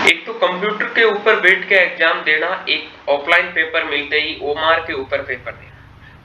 एक तो कंप्यूटर के ऊपर बैठ के एग्जाम देना, एक ऑफलाइन पेपर मिलते ही ओमार के ऊपर पेपर देना,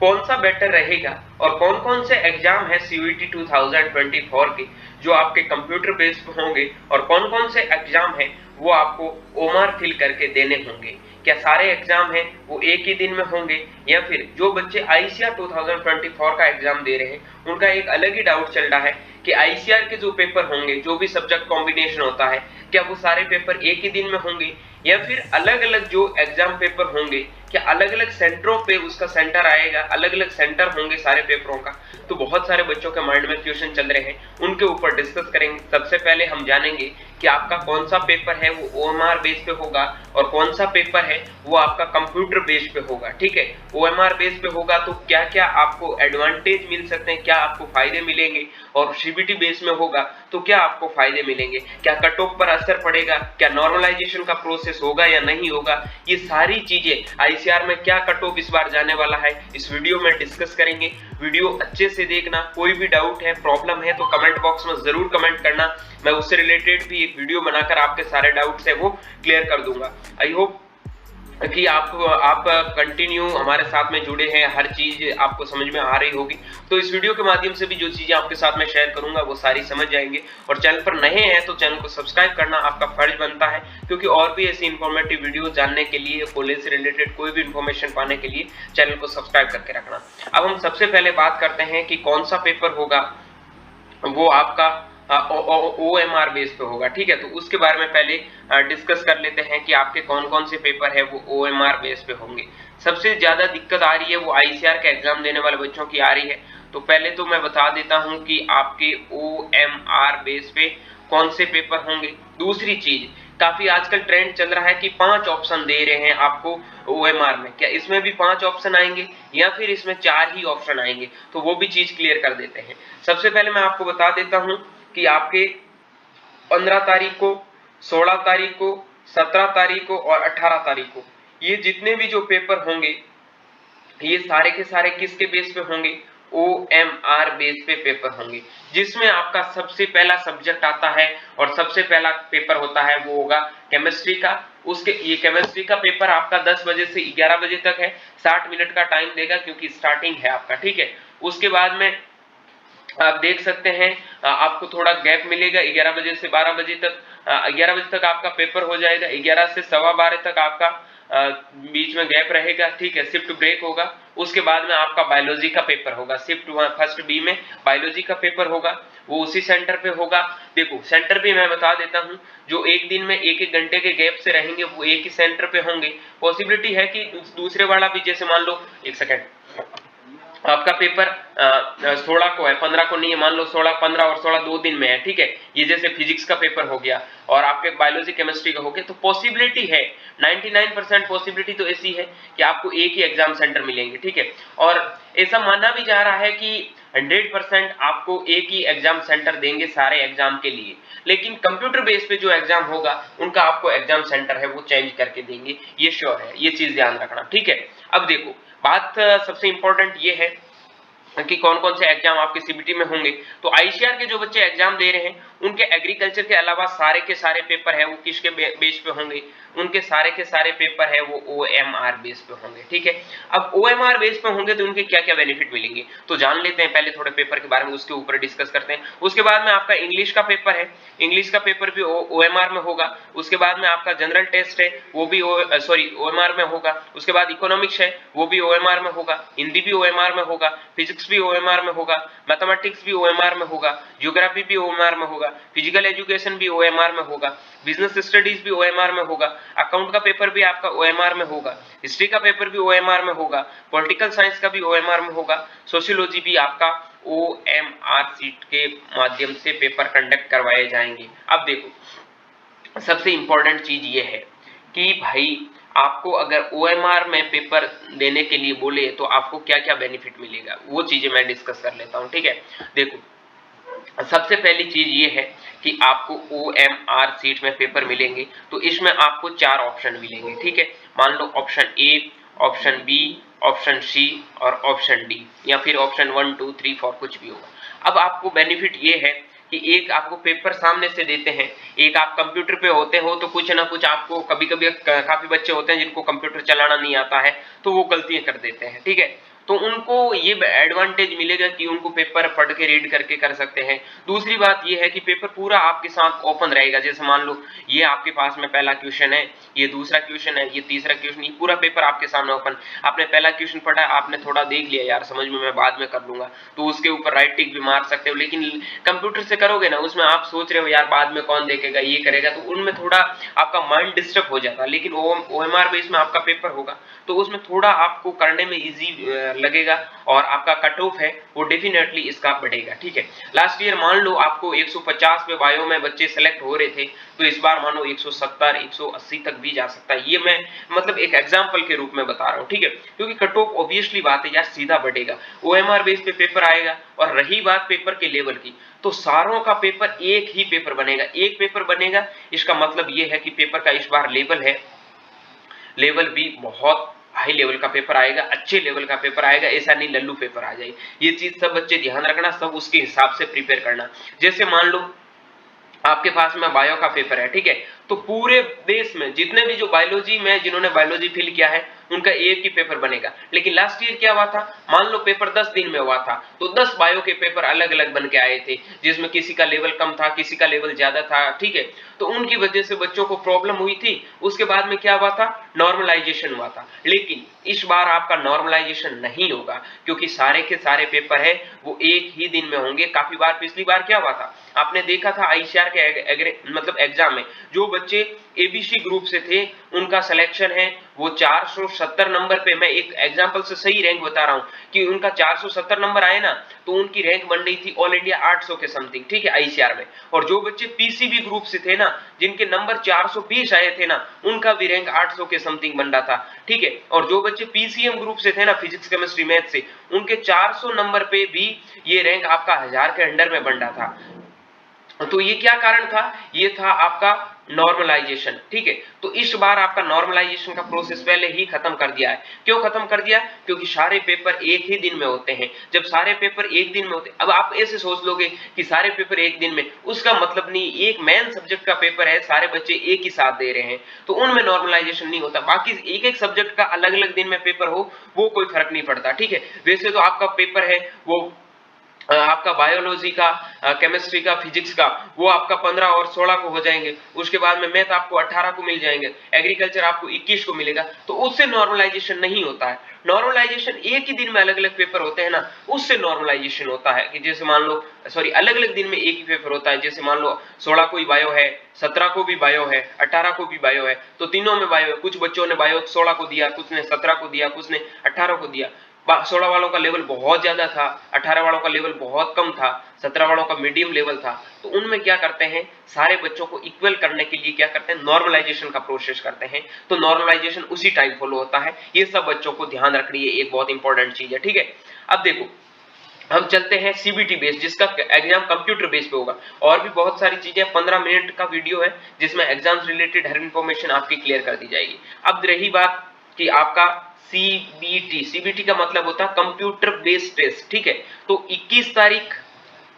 कौन सा बेटर रहेगा? और कौन कौन से एग्जाम है सीयूईटी 2024 के जो आपके कंप्यूटर बेस्ड होंगे, और कौन कौन से एग्जाम है वो आपको ओमार फिल करके देने होंगे? क्या सारे एग्जाम हैं वो एक ही दिन में होंगे, या फिर जो बच्चे आईसीआर 2024 का एग्जाम दे रहे हैं उनका एक अलग ही डाउट चल रहा है कि आईसीआर के जो पेपर होंगे, जो भी सब्जेक्ट कॉम्बिनेशन होता है, क्या वो सारे पेपर एक ही दिन में होंगे, या फिर अलग अलग जो एग्जाम पेपर होंगे, क्या अलग अलग सेंटरों पे उसका सेंटर आएगा, अलग अलग सेंटर होंगे सारे पेपरों का? तो बहुत सारे बच्चों के माइंड में क्वेश्चन चल रहे हैं, उनके ऊपर डिस्कस करेंगे। सबसे पहले हम जानेंगे कि आपका कौन सा पेपर है वो ओएमआर बेस पे होगा, और कौन सा पेपर है वो आपका कंप्यूटर बेस पे होगा। ठीक है, ओएमआर बेस पे होगा तो क्या क्या आपको एडवांटेज मिल सकते हैं, क्या आपको फायदे मिलेंगे, और सीबीटी बेस में होगा तो क्या आपको फायदे मिलेंगे, क्या कट ऑफ पर असर पड़ेगा, क्या नॉर्मलाइजेशन का प्रोसेस होगा या नहीं होगा, ये सारी चीजें आईसीआर में क्या कट ऑफ इस बार जाने वाला है इस वीडियो में डिस्कस करेंगे। वीडियो अच्छे से देखना, कोई भी डाउट है, प्रॉब्लम है तो कमेंट बॉक्स में जरूर कमेंट करना, मैं उससे रिलेटेड भी एक वीडियो बनाकर आपके सारे डाउट्स है वो क्लियर कर दूंगा। आई होप कि आप कंटिन्यू हमारे साथ में जुड़े हैं, हर चीज आपको समझ में आ रही होगी। तो इस वीडियो के माध्यम से भी जो चीजें आपके साथ में शेयर करूंगा वो सारी समझ जाएंगे। और चैनल पर नए हैं तो चैनल को सब्सक्राइब करना आपका फर्ज बनता है, क्योंकि और भी ऐसी इंफॉर्मेटिव वीडियो जानने के लिए, कॉलेज से रिलेटेड कोई भी इंफॉर्मेशन पाने के लिए चैनल को सब्सक्राइब करके रखना। अब हम सबसे पहले बात करते हैं कि कौन सा पेपर होगा वो आपका ओएमआर बेस पे होगा। ठीक है, तो उसके बारे में पहले डिस्कस कर लेते हैं कि आपके कौन कौन से पेपर है वो ओएमआर बेस पे होंगे। सबसे ज्यादा दिक्कत आ रही है वो आईसीआर का एग्जाम देने वाले बच्चों की आ रही है। तो पहले तो मैं बता देता हूं कि आपके ओएमआर बेस पे कौन से पेपर होंगे। दूसरी चीज, काफी आजकल ट्रेंड चल रहा है कि 5 ऑप्शन दे रहे हैं आपको ओएमआर में, क्या इसमें भी 5 ऑप्शन आएंगे या फिर इसमें 4 ही ऑप्शन आएंगे? तो वो भी चीज क्लियर कर देते हैं। सबसे पहले मैं आपको बता देता हूं कि आपके 15 तारीख को, 16 तारीख को, 17 तारीख को और 18 तारीख को ये जितने भी जो पेपर होंगे ये सारे के सारे किसके बेस पे होंगे? ओएमआर बेस पे पेपर होंगे, जिसमें आपका सबसे पहला सब्जेक्ट आता है और सबसे पहला पेपर होता है वो होगा केमिस्ट्री का। उसके ये केमिस्ट्री का पेपर आपका 10 बजे से 11 बजे तक है, 60 मिनट का टाइम देगा क्योंकि स्टार्टिंग है आपका। ठीक है, उसके बाद में आप देख सकते हैं आपको थोड़ा गैप मिलेगा 11 बजे से 12 बजे तक। 11 बजे तक आपका पेपर हो जाएगा, 11 से 12:15 तक आपका बीच में गैप रहेगा। ठीक है, शिफ्ट ब्रेक होगा। उसके बाद में आपका बायोलॉजी का पेपर होगा, शिफ्ट फर्स्ट बी में बायोलॉजी का पेपर होगा, वो उसी सेंटर पे होगा। देखो सेंटर भी मैं बता देता हूं, जो एक दिन में एक एक घंटे के गैप से रहेंगे वो एक ही सेंटर पे होंगे। पॉसिबिलिटी है कि दूसरे वाला भी, जैसे मान लो, एक सेकेंड, आपका पेपर 16 को है, 15 को नहीं है, मान लो 16, 15 और 16 2 दिन में है। ठीक है, ये जैसे फिजिक्स का पेपर हो गया और आपके बायोलॉजी केमिस्ट्री का हो गया, तो पॉसिबिलिटी है 99% पॉसिबिलिटी तो ऐसी है कि आपको एक ही एग्जाम सेंटर मिलेंगे। ठीक है, और ऐसा माना भी जा रहा है कि 100% आपको एक ही एग्जाम सेंटर देंगे सारे एग्जाम के लिए, लेकिन कंप्यूटर बेस पे जो एग्जाम होगा उनका आपको एग्जाम सेंटर है वो चेंज करके देंगे, ये श्योर है, ये चीज ध्यान रखना। ठीक है, अब देखो बात सबसे इंपॉर्टेंट ये है कि कौन कौन से एग्जाम आपके सीबीटी में होंगे। तो आईसीआर के जो बच्चे एग्जाम दे रहे हैं उनके एग्रीकल्चर के अलावा सारे के सारे पेपर है वो किसके बेस पे होंगे? उनके सारे के सारे पेपर है वो ओएमआर बेस पे होंगे। ठीक है, अब ओएमआर बेस पे होंगे तो उनके क्या क्या बेनिफिट मिलेंगे तो जान लेते हैं पहले थोड़े पेपर के बारे में, उसके ऊपर डिस्कस करते हैं। उसके बाद में आपका इंग्लिश का पेपर है, इंग्लिश का पेपर भी ओएमआर में होगा। उसके बाद में आपका जनरल टेस्ट है वो भी ओएमआर में होगा। उसके बाद इकोनॉमिक्स है वो भी ओएमआर में होगा, हिंदी भी ओएमआर में होगा, फिजिक्स भी ओएमआर में होगा, मैथमेटिक्स भी ओएमआर में होगा, ज्योग्राफी भी ओएमआर में होगा, फिजिकल एजुकेशन भी ओएमआर में होगा, बिजनेस स्टडीज भी ओएमआर में होगा, अकाउंट का पेपर भी आपका ओएमआर में होगा, हिस्ट्री का पेपर भी ओएमआर में होगा, पॉलिटिकल साइंस का भी ओएमआर में होगा, सोशियोलॉजी भी आपका ओएमआर सीट के माध्यम से पेपर कंडक्ट करवाए जाएंगे। अब देखो सबसे इंपॉर्टेंट चीज ये है कि भाई आपको अगर ओएमआर में पेपर देने के लिए बोले तो आपको क्या क्या बेनिफिट मिलेगा, वो चीजें मैं डिस्कस कर लेता हूं। ठीक है, देखो सबसे पहली चीज ये है कि आपको ओएमआर सीट में पेपर मिलेंगे तो इसमें आपको 4 ऑप्शन मिलेंगे। ठीक है, मान लो option A, option B, option C और ऑप्शन डी, या फिर ऑप्शन 1 2 3 4 कुछ भी होगा। अब आपको बेनिफिट ये है कि एक आपको पेपर सामने से देते हैं, एक आप कंप्यूटर पे होते हो तो कुछ ना कुछ आपको कभी-कभी काफ़ी बच्चे होते हैं जिनको कंप्यूटर चलाना नहीं आता है, तो वो गलतियाँ कर देते हैं, ठीक है? तो उनको ये एडवांटेज मिलेगा कि उनको पेपर पढ़ के रीड करके कर सकते हैं। दूसरी बात ये है कि पेपर पूरा आपके साथ ओपन रहेगा, जैसे मान लो ये आपके पास में पहला क्वेश्चन है, ये दूसरा क्वेश्चन है, ये तीसरा क्वेश्चन, ये पूरा पेपर आपके सामने ओपन। आपने पहला क्वेश्चन पढ़ा, आपने थोड़ा देख लिया यार समझ में, मैं बाद में कर लूँगा, तो उसके ऊपर राइट टिक भी मार सकते हो। लेकिन कंप्यूटर से करोगे ना, उसमें आप सोच रहे हो यार बाद में कौन देखेगा, ये करेगा, तो उनमें थोड़ा आपका माइंड डिस्टर्ब हो जाता है। लेकिन ओएमआर बेस में आपका पेपर होगा, तो उसमें थोड़ा आपको करने में ईज़ी लगेगा और आपका कट ऑफ है वो डेफिनेटली इसका बढ़ेगा, ठीक है? लास्ट ईयर मान लो आपको 150 पे बायो में बच्चे सेलेक्ट हो रहे थे, तो इस बार मानो 170, 180 तक भी जा सकता है। ये मैं मतलब एक एग्जांपल के रूप में बता रहा हूँ, ठीक है? क्योंकि कट ऑफ ऑब्वियसली बात है यार सीधा बढ़ेगा, ओएमआर बेस पे पेपर आएगा। और रही बात पेपर के लेवल की, तो सारों का पेपर एक ही पेपर बनेगा, एक पेपर बनेगा। इसका मतलब ये है कि पेपर का इस बार लेवल है, लेवल भी बहुत हाई लेवल का पेपर आएगा, अच्छे लेवल का पेपर आएगा, ऐसा नहीं लल्लू पेपर आ जाए। ये चीज सब बच्चे ध्यान रखना, सब उसके हिसाब से प्रिपेयर करना। जैसे मान लो आपके पास में बायो का पेपर है, ठीक है? तो पूरे देश में जितने भी जो बायोलॉजी में जिन्होंने बायोलॉजी फिल किया है, उनका एक ही पेपर बनेगा। लेकिन लास्ट ईयर क्या हुआ था, मान लो पेपर 10 दिन में हुआ था, तो 10 बायो के पेपर अलग-अलग बन के आए थे, जिसमें किसी का लेवल कम था, किसी का लेवल ज्यादा था, ठीक है? तो उनकी वजह से बच्चों को प्रॉब्लम हुई थी। उसके बाद में क्या हुआ था, नॉर्मलाइजेशन हुआ था। लेकिन इस बार आपका नॉर्मलाइजेशन नहीं होगा, क्योंकि सारे के सारे पेपर है वो एक ही दिन में होंगे। काफी बार पिछली बार क्या हुआ था, आपने देखा था आईसीआर के मतलब एग्जाम में जो बच्चे एबीसी ग्रुप से थे, उनका सिलेक्शन है वो 470 नंबर पे। मैं एक एग्जांपल से सही रैंक बता रहा हूं कि उनका 470 नंबर आए ना, तो उनकी रैंक बन रही थी ऑल इंडिया 800 के समथिंग, ठीक है, आईसीआर में। और जो बच्चे पीसीबी ग्रुप से थे ना, जिनके नंबर 420 आए थे ना, उनका भी रैंक 800 के समथिंग बन रहा था, ठीक है। और जो बच्चे पीसीएम ग्रुप से थे ना, फिजिक्स केमिस्ट्री मैथ से, उनके 400 नंबर पे भी ये रैंक आपका 1000 के अंडर में बन रहा था। तो ये क्या कारण था, ये था आपका नॉर्मलाइजेशन, ठीक है। तो इस बार आपका नॉर्मलाइजेशन का प्रोसेस पहले ही खत्म कर दिया है। क्यों खत्म कर दिया, क्योंकि सारे पेपर एक ही दिन में होते हैं। जब सारे पेपर एक दिन में होते, अब आप ऐसे सोच लोगे कि सारे पेपर एक दिन में, उसका मतलब नहीं। एक मेन सब्जेक्ट का पेपर है, सारे बच्चे एक ही साथ दे रहे हैं, तो उनमें नॉर्मलाइजेशन नहीं होता। बाकी एक एक सब्जेक्ट का अलग अलग दिन में पेपर हो, वो कोई फर्क नहीं पड़ता, ठीक है। वैसे तो आपका पेपर है वो आपका बायोलॉजी का, केमिस्ट्री का, फिजिक्स का, वो आपका 15 और 16 को हो जाएंगे। उसके बाद में मैथ आपको 18 को मिल जाएंगे, एग्रीकल्चर आपको 21 को मिलेगा। तो उससे नॉर्मलाइजेशन नहीं होता है। नॉर्मलाइजेशन एक ही दिन में अलग अलग पेपर होते हैं ना, उससे नॉर्मलाइजेशन होता है। कि जैसे मान लो सॉरी अलग अलग दिन में एक ही पेपर होता है। जैसे मान लो 16 को ही बायो है, 17 को भी बायो है, 18 को भी बायो है, तो तीनों में बायो है। कुछ बच्चों ने बायो 16 को दिया, कुछ ने 17 को दिया, कुछ ने 18 को दिया। 16 वालों का लेवल बहुत ज्यादा था, 18 वालों का लेवल बहुत कम था, 17 वालों का मीडियम लेवल था। तो उनमें क्या करते हैं, सारे बच्चों को इक्वल करने के लिए क्या करते हैं, नॉर्मलाइजेशन का प्रोसेस करते हैं। तो नॉर्मलाइजेशन उसी टाइम फॉलो होता है। ये सब बच्चों को ध्यान रखनी है, एक बहुत इंपॉर्टेंट चीज है, ठीक है। अब देखो हम चलते हैं सीबीटी बेस, जिसका एग्जाम कंप्यूटर बेस पे होगा। और भी बहुत सारी चीजें, 15 मिनट का वीडियो है जिसमें एग्जाम से रिलेटेड हर इंफॉर्मेशन आपकी क्लियर कर दी जाएगी। अब रही बात कि आपका सीबीटी का मतलब होता है कंप्यूटर बेस्ड टेस्ट, ठीक है। तो 21 तारीख,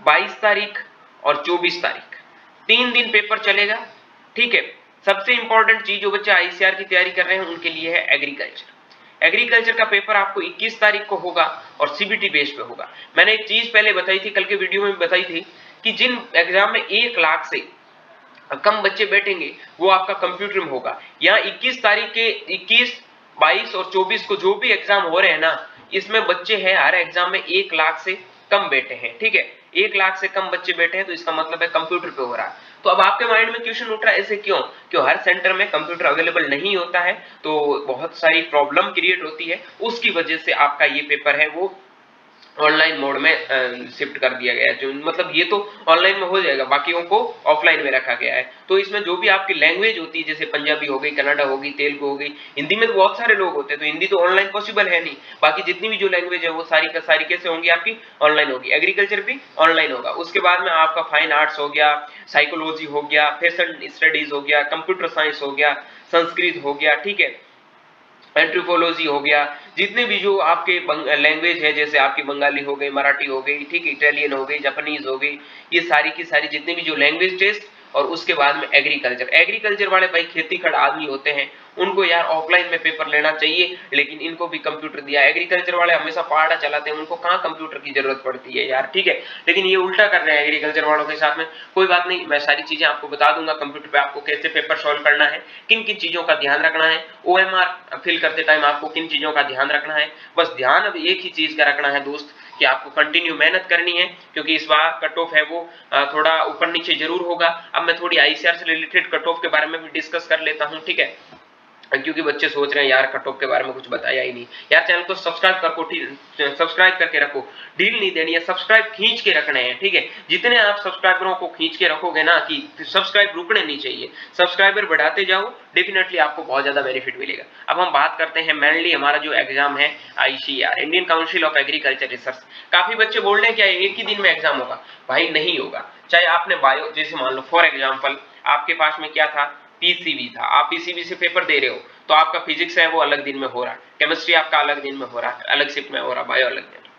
22 तारीख और 24 तारीख 3 दिन पेपर चलेगा, ठीक है। सबसे इंपॉर्टेंट चीज जो बच्चे आईसीआर की तैयारी कर रहे हैं उनके लिए है एग्रीकल्चर। एग्रीकल्चर का पेपर आपको 21 तारीख को होगा और सीबीटी बेस पे होगा। मैंने एक चीज पहले बताई थी, कल के वीडियो में भी बताई थी, कि जिन एग्जाम में 1 लाख से कम बच्चे बैठेंगे वो आपका कंप्यूटर में होगा। यहाँ 21 तारीख के 21, 22 और 24 को जो भी एग्जाम हो रहे हैं ना, इसमें बच्चे हैं हर एग्जाम में 1 लाख से कम बैठे हैं, ठीक है। 1 लाख से कम बच्चे बैठे हैं, तो इसका मतलब है कंप्यूटर पे हो रहा है। तो अब आपके माइंड में क्वेश्चन उठ रहा है, ऐसे क्यों, क्यों हर सेंटर में कंप्यूटर अवेलेबल नहीं होता है, तो बहुत सारी प्रॉब्लम क्रिएट होती है। उसकी वजह से आपका ये पेपर है वो ऑनलाइन मोड में शिफ्ट कर दिया गया है। जो मतलब ये तो ऑनलाइन में हो जाएगा, बाकियों को ऑफलाइन में रखा गया है। तो इसमें जो भी आपकी लैंग्वेज होती है, जैसे पंजाबी हो गई, कन्नड़ा हो गई, तेलुगु हो गई, हिंदी में तो बहुत सारे लोग होते हैं, तो हिंदी तो ऑनलाइन पॉसिबल है नहीं। बाकी जितनी भी जो लैंग्वेज है वो सारी का सारी कैसे होंगी, आपकी ऑनलाइन होगी। एग्रीकल्चर भी ऑनलाइन होगा। उसके बाद में आपका फाइन आर्ट्स हो गया, साइकोलॉजी हो गया, फैशन स्टडीज हो गया, कंप्यूटर साइंस हो गया, संस्कृत हो गया, ठीक है। एंथ्रोपोलॉजी हो गया, जितने भी जो आपके लैंग्वेज है, जैसे आपकी बंगाली हो गई, मराठी हो गई, ठीक है, इटालियन हो गई, जापानीज हो गई, ये सारी की सारी जितने भी जो लैंग्वेज टेस्ट, और उसके बाद में एग्रीकल्चर। एग्रीकल्चर वाले भाई खेती खड़ा आदमी होते हैं, उनको यार ऑफलाइन में पेपर लेना चाहिए, लेकिन इनको भी कंप्यूटर दिया। एग्रीकल्चर वाले हमेशा पहाड़ा चलाते हैं, उनको कहाँ कंप्यूटर की जरूरत पड़ती है यार, ठीक है। लेकिन ये उल्टा कर रहे हैं एग्रीकल्चर वालों के साथ में। कोई बात नहीं, मैं सारी चीजें आपको बता दूंगा कंप्यूटर पे आपको कैसे पेपर सॉल्व करना है, किन किन चीजों का ध्यान रखना है, ओएमआर फिल करते टाइम आपको किन चीजों का ध्यान रखना है। बस ध्यान अब एक ही चीज का रखना है दोस्त, कि आपको कंटिन्यू मेहनत करनी है, क्योंकि इस बार कट ऑफ है वो थोड़ा ऊपर नीचे जरूर होगा। अब मैं थोड़ी आईसीआर से रिलेटेड कट ऑफ के बारे में भी डिस्कस कर लेता हूं, ठीक है, क्योंकि बच्चे सोच रहे हैं यार कट ऑफ के बारे में कुछ बताया ही नहीं। यार चैनल को सब्सक्राइब करके रखो, ढील नहीं देनी है, सब्सक्राइब खींच के रखने हैं, ठीक है। जितने आप सब्सक्राइबरों को खींच के रखोगे ना, कि सब्सक्राइब रुकने नहीं चाहिए, सब्सक्राइबर बढ़ाते जाओ, डेफिनेटली आपको बहुत ज्यादा बेनिफिट मिलेगा। अब हम बात करते हैं मेनली हमारा जो एग्जाम है ICR, Indian council of agriculture research. काफी बच्चे बोल रहे हैं क्या एक ही दिन में एग्जाम होगा? भाई नहीं होगा। चाहे आपने बायो, जैसे मान लो फॉर एग्जाम्पल आपके पास में क्या था, पीसीबी था, आप पीसीबी से पेपर दे रहे हो, तो आपका फिजिक्स है वो अलग दिन में हो रहा है, केमिस्ट्री आपका अलग दिन में हो रहा है, अलग शिफ्ट में हो रहा है, बायो अलग दिन।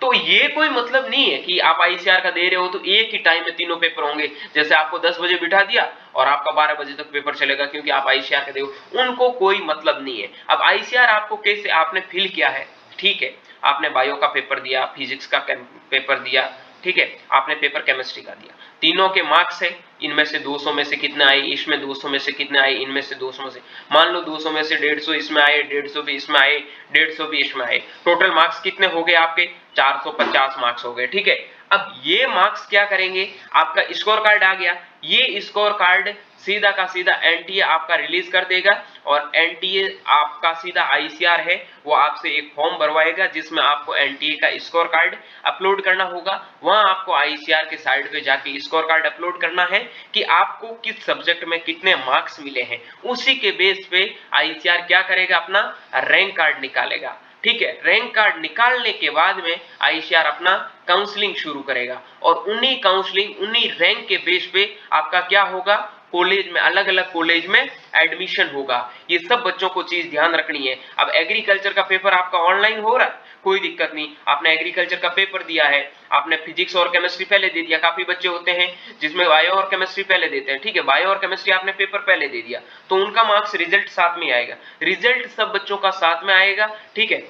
तो ये कोई मतलब नहीं है कि आप आईसीआर का दे रहे हो तो एक ही टाइम में तीनों पेपर होंगे, जैसे आपको 10 बजे बिठा दिया और आपका 12 बजे तक पेपर चलेगा क्योंकि आप आईसीआर का दे हो, उनको कोई मतलब नहीं है। अब आईसीआर आपको कैसे आपने फिल किया है, ठीक है, आपने बायो का पेपर दिया, फिजिक्स का पेपर दिया, ठीक है, आपने पेपर केमिस्ट्री का दिया, तीनों के मार्क्स है, इनमें से 200 में से कितने आए, इसमें 200 में से कितने आए, इनमें से 200 में से, मान लो 200 में से 150 इसमें आए, 150 भी इसमें आए, 150 भी इसमें आए, टोटल मार्क्स कितने हो गए आपके? 450 मार्क्स हो गए, ठीक है। अब ये मार्क्स क्या करेंगे, आपका स्कोर कार्ड आ गया, ये स्कोर कार्ड सीधा का सीधा एनटीए आपका रिलीज कर देगा, और एनटीए आपका सीधा आईसीआर है, वो आपसे एक फॉर्म भरवाएगा जिसमें आपको एनटीए का स्कोर कार्ड अपलोड करना होगा। वहां आपको आईसीआर के साइड पे जाके स्कोर कार्ड अपलोड करना है कि आपको किस सब्जेक्ट में कितने मार्क्स मिले हैं। उसी के बेस पे आईसीआर क्या करेगा, अपना रैंक कार्ड निकालेगा, ठीक है। रैंक कार्ड निकालने के बाद में आईसीआर अपना काउंसलिंग शुरू करेगा, और उन्हीं काउंसलिंग उन्हीं रैंक के बेस पे आपका क्या होगा, कॉलेज में, अलग अलग कॉलेज में एडमिशन होगा। ये सब बच्चों को चीज ध्यान रखनी है। अब एग्रीकल्चर का पेपर आपका ऑनलाइन हो रहा है, कोई दिक्कत नहीं, आपने एग्रीकल्चर का पेपर दिया है, आपने फिजिक्स और केमिस्ट्री पहले दे दिया। काफी बच्चे होते हैं जिसमें बायो और केमिस्ट्री पहले देते हैं, ठीक है, बायो और केमिस्ट्री आपने पेपर पहले दे दिया, तो उनका मार्क्स रिजल्ट साथ में आएगा, रिजल्ट सब बच्चों का साथ में आएगा, ठीक है।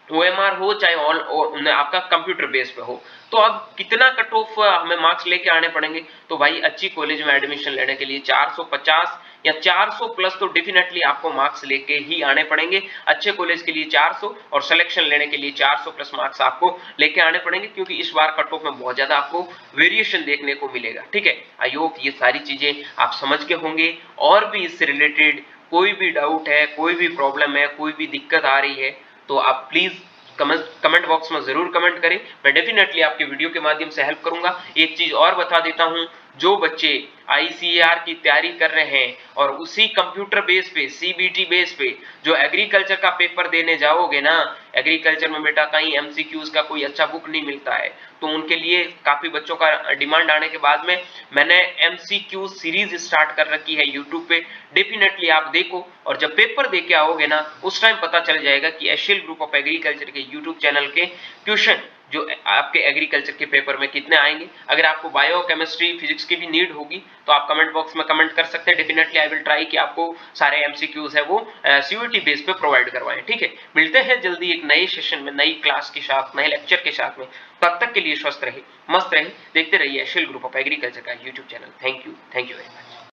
ओएमआर हो चाहे ऑल आपका कंप्यूटर बेस पे हो, तो अब कितना कट ऑफ हमें मार्क्स लेके आने पड़ेंगे? तो भाई अच्छी कॉलेज में एडमिशन लेने के लिए 450 या 400 प्लस तो डेफिनेटली आपको मार्क्स लेके ही आने पड़ेंगे। अच्छे कॉलेज के लिए 400 और सिलेक्शन लेने के लिए 400 प्लस मार्क्स आपको लेके आने पड़ेंगे, क्योंकि इस बार कट ऑफ में बहुत ज्यादा आपको वेरिएशन देखने को मिलेगा, ठीक है। आई होप ये सारी चीजें आप समझ के होंगे। और भी इससे रिलेटेड कोई भी डाउट है, कोई भी प्रॉब्लम है, कोई भी दिक्कत आ रही है, तो आप प्लीज कमेंट बॉक्स में जरूर कमेंट करें, मैं डेफिनेटली आपके वीडियो के माध्यम से हेल्प करूंगा। एक चीज और बता देता हूं, जो बच्चे आईसीएआर की तैयारी कर रहे हैं और उसी कंप्यूटर बेस पे, सीबीटी बेस पे जो एग्रीकल्चर का पेपर देने जाओगे ना, एग्रीकल्चर में बेटा कहीं एमसीक्यूज का कोई अच्छा बुक नहीं मिलता है, तो उनके लिए काफी बच्चों का डिमांड आने के बाद में मैंने एमसीक्यू सीरीज स्टार्ट कर रखी है यूट्यूब पे, डेफिनेटली आप देखो, और जब पेपर दे के आओगे ना, उस टाइम पता चल जाएगा कि एशियल ग्रुप ऑफ एग्रीकल्चर के यूट्यूब चैनल के क्वेश्चन जो आपके एग्रीकल्चर के पेपर में कितने आएंगे। अगर आपको बायो, केमिस्ट्री, फिजिक्स की भी नीड होगी तो आप कमेंट बॉक्स में कमेंट कर सकते हैं, डेफिनेटली आई विल ट्राई कि आपको सारे एमसीक्यूज है वो सीयूईटी बेस पे प्रोवाइड करवाएं, ठीक है। मिलते हैं जल्दी एक नए सेशन में, नई क्लास के साथ, नए लेक्चर के साथ में। तब तक के लिए स्वस्थ रहे, मस्त रहे, देखते रहिए एशियल ग्रुप ऑफ एग्रीकल्चर का YouTube channel. Thank you very much.